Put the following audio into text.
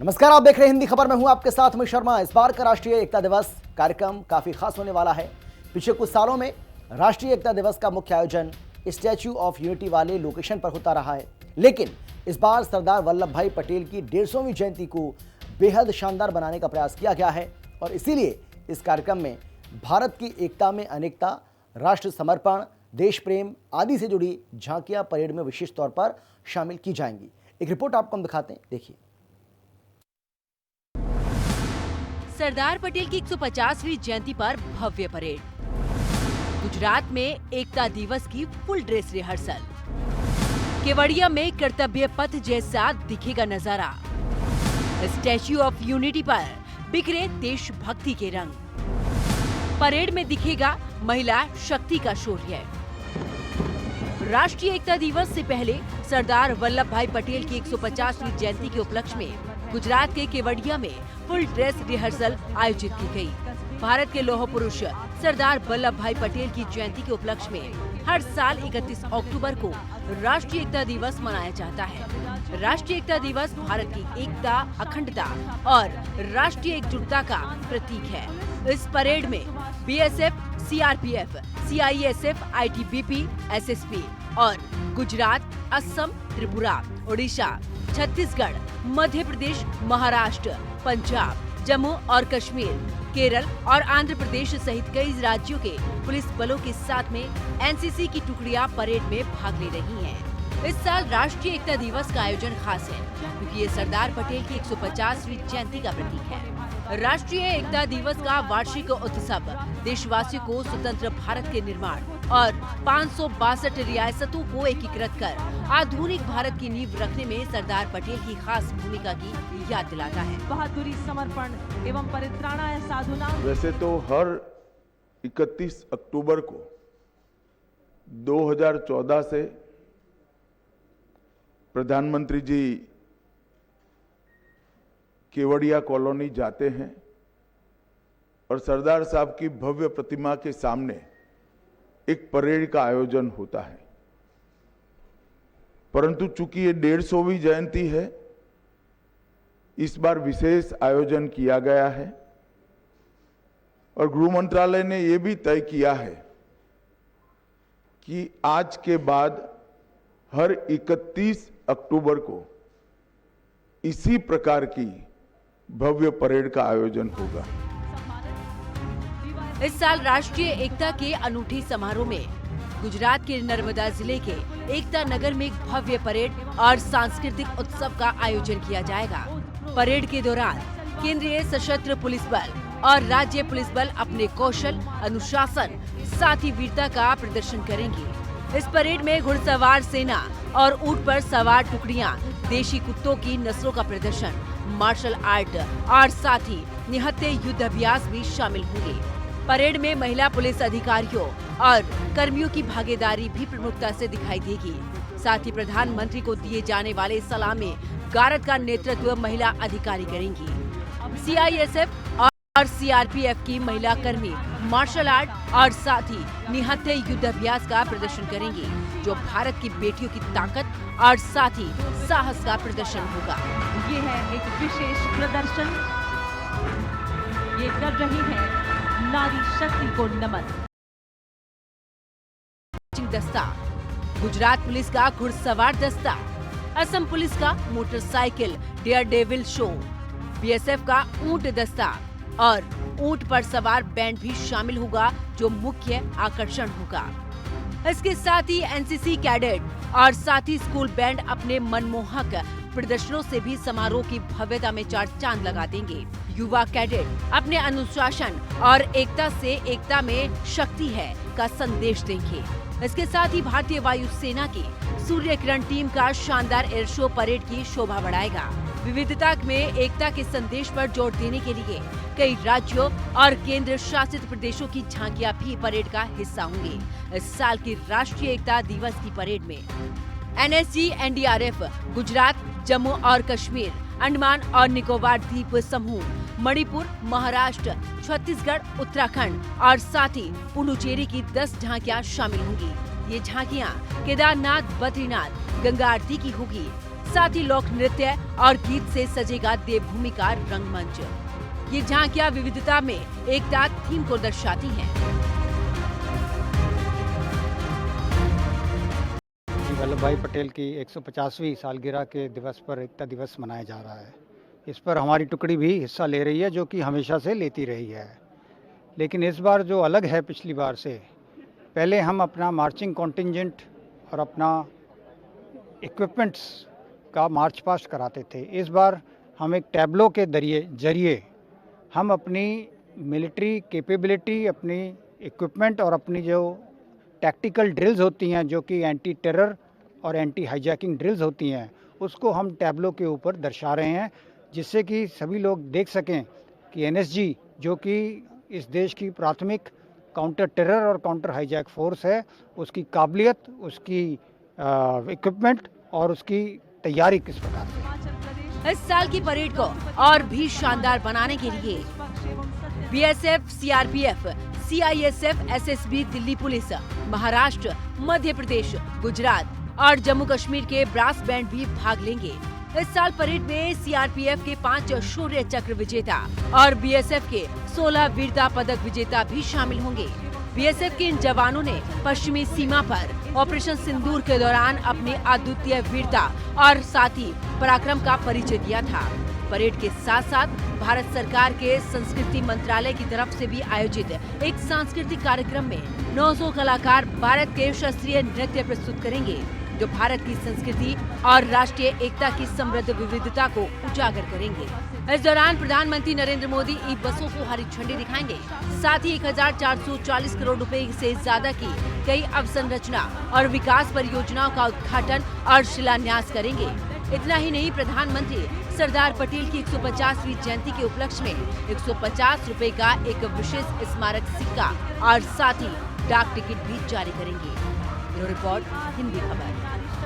नमस्कार, आप देख रहे हैं हिंदी खबर में हूं आपके साथ मैं शर्मा। इस बार का राष्ट्रीय एकता दिवस कार्यक्रम काफी खास होने वाला है। पिछले कुछ सालों में राष्ट्रीय एकता दिवस का मुख्य आयोजन स्टैच्यू ऑफ यूनिटी वाले लोकेशन पर होता रहा है, लेकिन इस बार सरदार वल्लभ भाई पटेल की 150वीं जयंती को बेहद शानदार बनाने का प्रयास किया गया है और इसीलिए इस कार्यक्रम में भारत की एकता में अनेकता, राष्ट्र समर्पण, देश प्रेम आदि से जुड़ी झांकियां परेड में विशेष तौर पर शामिल की जाएंगी। एक रिपोर्ट आपको हम दिखाते हैं, देखिए। सरदार पटेल की 150वीं जयंती पर भव्य परेड। गुजरात में एकता दिवस की फुल ड्रेस रिहर्सल। केवड़िया में कर्तव्य पथ जैसा दिखेगा नजारा। स्टैच्यू ऑफ यूनिटी पर बिखरे देशभक्ति के रंग। परेड में दिखेगा महिला शक्ति का शौर्य। राष्ट्रीय एकता दिवस से पहले सरदार वल्लभ भाई पटेल की 150वीं जयंती के उपलक्ष्य में गुजरात के केवड़िया में फुल ड्रेस रिहर्सल आयोजित की गई। भारत के लौह पुरुष सरदार वल्लभ भाई पटेल की जयंती के उपलक्ष्य में हर साल 31 अक्टूबर को राष्ट्रीय एकता दिवस मनाया जाता है। राष्ट्रीय एकता दिवस भारत की एकता, अखंडता और राष्ट्रीय एकजुटता का प्रतीक है। इस परेड में BSF, CRPF, CISF, ITBP, SSP और गुजरात, असम, त्रिपुरा, ओडिशा, छत्तीसगढ़, मध्य प्रदेश, महाराष्ट्र, पंजाब, जम्मू और कश्मीर, केरल और आंध्र प्रदेश सहित कई राज्यों के पुलिस बलों के साथ में एनसीसी की टुकड़ियां परेड में भाग ले रही हैं। इस साल राष्ट्रीय एकता दिवस का आयोजन खास है क्योंकि ये सरदार पटेल की 150वीं जयंती का प्रतीक है। राष्ट्रीय एकता दिवस का वार्षिक उत्सव देशवासियों को स्वतंत्र भारत के निर्माण और 562 रियासतों को एकीकृत कर आधुनिक भारत की नींव रखने में सरदार पटेल की खास भूमिका की याद दिलाता है। बहादुरी, समर्पण एवं परित्राणाय साधुनां। वैसे तो हर 31 अक्टूबर को 2014 से प्रधानमंत्री जी केवड़िया कॉलोनी जाते हैं और सरदार साहब की भव्य प्रतिमा के सामने एक परेड का आयोजन होता है। परंतु चूंकि ये 150वीं जयंती है, इस बार विशेष आयोजन किया गया है और गृह मंत्रालय ने ये भी तय किया है कि आज के बाद हर 31 अक्टूबर को इसी प्रकार की भव्य परेड का आयोजन होगा। इस साल राष्ट्रीय एकता के अनूठे समारोह में गुजरात के नर्मदा जिले के एकता नगर में एक भव्य परेड और सांस्कृतिक उत्सव का आयोजन किया जाएगा। परेड के दौरान केंद्रीय सशस्त्र पुलिस बल और राज्य पुलिस बल अपने कौशल, अनुशासन, साथ ही वीरता का प्रदर्शन करेंगे। इस परेड में घुड़सवार सेना और ऊंट पर सवार टुकड़ियां, देशी कुत्तों की नस्लों का प्रदर्शन, मार्शल आर्ट और साथ ही निहत्थे युद्ध अभ्यास भी शामिल होंगे। परेड में महिला पुलिस अधिकारियों और कर्मियों की भागीदारी भी प्रमुखता से दिखाई देगी। साथ ही प्रधानमंत्री को दिए जाने वाले सलामी गारद का नेतृत्व महिला अधिकारी करेंगी। सीआईएसएफ और सीआरपीएफ की महिला कर्मी मार्शल आर्ट और साथ ही निहत्थे युद्ध अभ्यास का प्रदर्शन करेंगी, जो भारत की बेटियों की ताकत और साथ ही साहस का प्रदर्शन होगा। ये है एक विशेष प्रदर्शन। ये कर रही है नारी शक्ति को नमन। दस्ता, गुजरात पुलिस का घुड़सवार दस्ता, असम पुलिस का motorcycle daredevil show, BSF का ऊंट दस्ता और ऊंट पर सवार बैंड भी शामिल होगा, जो मुख्य आकर्षण होगा। इसके साथ ही एनसीसी कैडेट और साथ ही स्कूल बैंड अपने मनमोहक प्रदर्शनों से भी समारोह की भव्यता में चार चांद लगा देंगे। युवा कैडेट अपने अनुशासन और एकता से एकता में शक्ति है का संदेश देंगे। इसके साथ ही भारतीय वायुसेना की सूर्य किरण टीम का शानदार एयर शो परेड की शोभा बढ़ाएगा। विविधता में एकता के संदेश पर जोर देने के लिए कई राज्यों और केंद्र शासित प्रदेशों की झांकियां भी परेड का हिस्सा होंगी। इस साल की राष्ट्रीय एकता दिवस की परेड में एनएसजी, एनडीआरएफ, गुजरात, जम्मू और कश्मीर, अंडमान और निकोबार द्वीप समूह, मणिपुर, महाराष्ट्र, छत्तीसगढ़, उत्तराखंड और साथ ही पुडुचेरी की 10 झांकियां शामिल होंगी। ये झांकियां केदारनाथ, बद्रीनाथ, गंगा आरती की होगी। साथ ही लोक नृत्य और गीत से सजेगा देवभूमि का रंगमंच। ये झांकियां विविधता में एकता थीम को दर्शाती हैं। वल्लभ भाई पटेल की 150वीं सालगिरह के दिवस पर एकता दिवस मनाया जा रहा है। इस पर हमारी टुकड़ी भी हिस्सा ले रही है, जो कि हमेशा से लेती रही है। लेकिन इस बार जो अलग है पिछली बार से, पहले हम अपना मार्चिंग कॉन्टिंजेंट और अपना इक्विपमेंट्स का मार्च पास्ट कराते थे। इस बार हम एक टैबलो के जरिए हम अपनी मिलिट्री कैपेबिलिटी, अपनी इक्विपमेंट और अपनी जो टैक्टिकल ड्रिल्स होती हैं, जो कि एंटी टेरर और एंटी हाईजैकिंग ड्रिल्स होती हैं, उसको हम टैबलो के ऊपर दर्शा रहे हैं, जिससे कि सभी लोग देख सकें कि एनएसजी, जो कि इस देश की प्राथमिक काउंटर टेरर और काउंटर हाईजैक फोर्स है, उसकी काबिलियत, उसकी इक्विपमेंट और उसकी तैयारी किस प्रकार से। इस साल की परेड को और भी शानदार बनाने के लिए BSF, CRPF, CISF, SSB, Delhi police, Maharashtra, Madhya Pradesh, Gujarat और जम्मू कश्मीर के ब्रास बैंड भी भाग लेंगे। इस साल परेड में सीआरपीएफ के 5 शौर्य चक्र विजेता और बीएसएफ के 16 वीरता पदक विजेता भी शामिल होंगे। बीएसएफ के इन जवानों ने पश्चिमी सीमा पर ऑपरेशन सिंदूर के दौरान अपनी अद्वितीय वीरता और साथ ही पराक्रम का परिचय दिया था। परेड के साथ साथ भारत सरकार के संस्कृति मंत्रालय की तरफ से भी आयोजित एक सांस्कृतिक कार्यक्रम में 900 कलाकार भारत के शास्त्रीय नृत्य प्रस्तुत करेंगे, जो भारत की संस्कृति और राष्ट्रीय एकता की समृद्ध विविधता को उजागर करेंगे। इस दौरान प्रधानमंत्री नरेंद्र मोदी ई बसों को हरी झंडी दिखाएंगे। साथ ही 1440 करोड़ रुपए से ज्यादा की कई अवसंरचना और विकास परियोजनाओं का उद्घाटन और शिलान्यास करेंगे। इतना ही नहीं, प्रधानमंत्री सरदार पटेल की 150वीं जयंती के उपलक्ष्य में 150 रुपए का एक विशेष स्मारक सिक्का और साथ ही डाक टिकट भी जारी करेंगे। ब्यूरो रिपोर्ट, हिंदी खबर।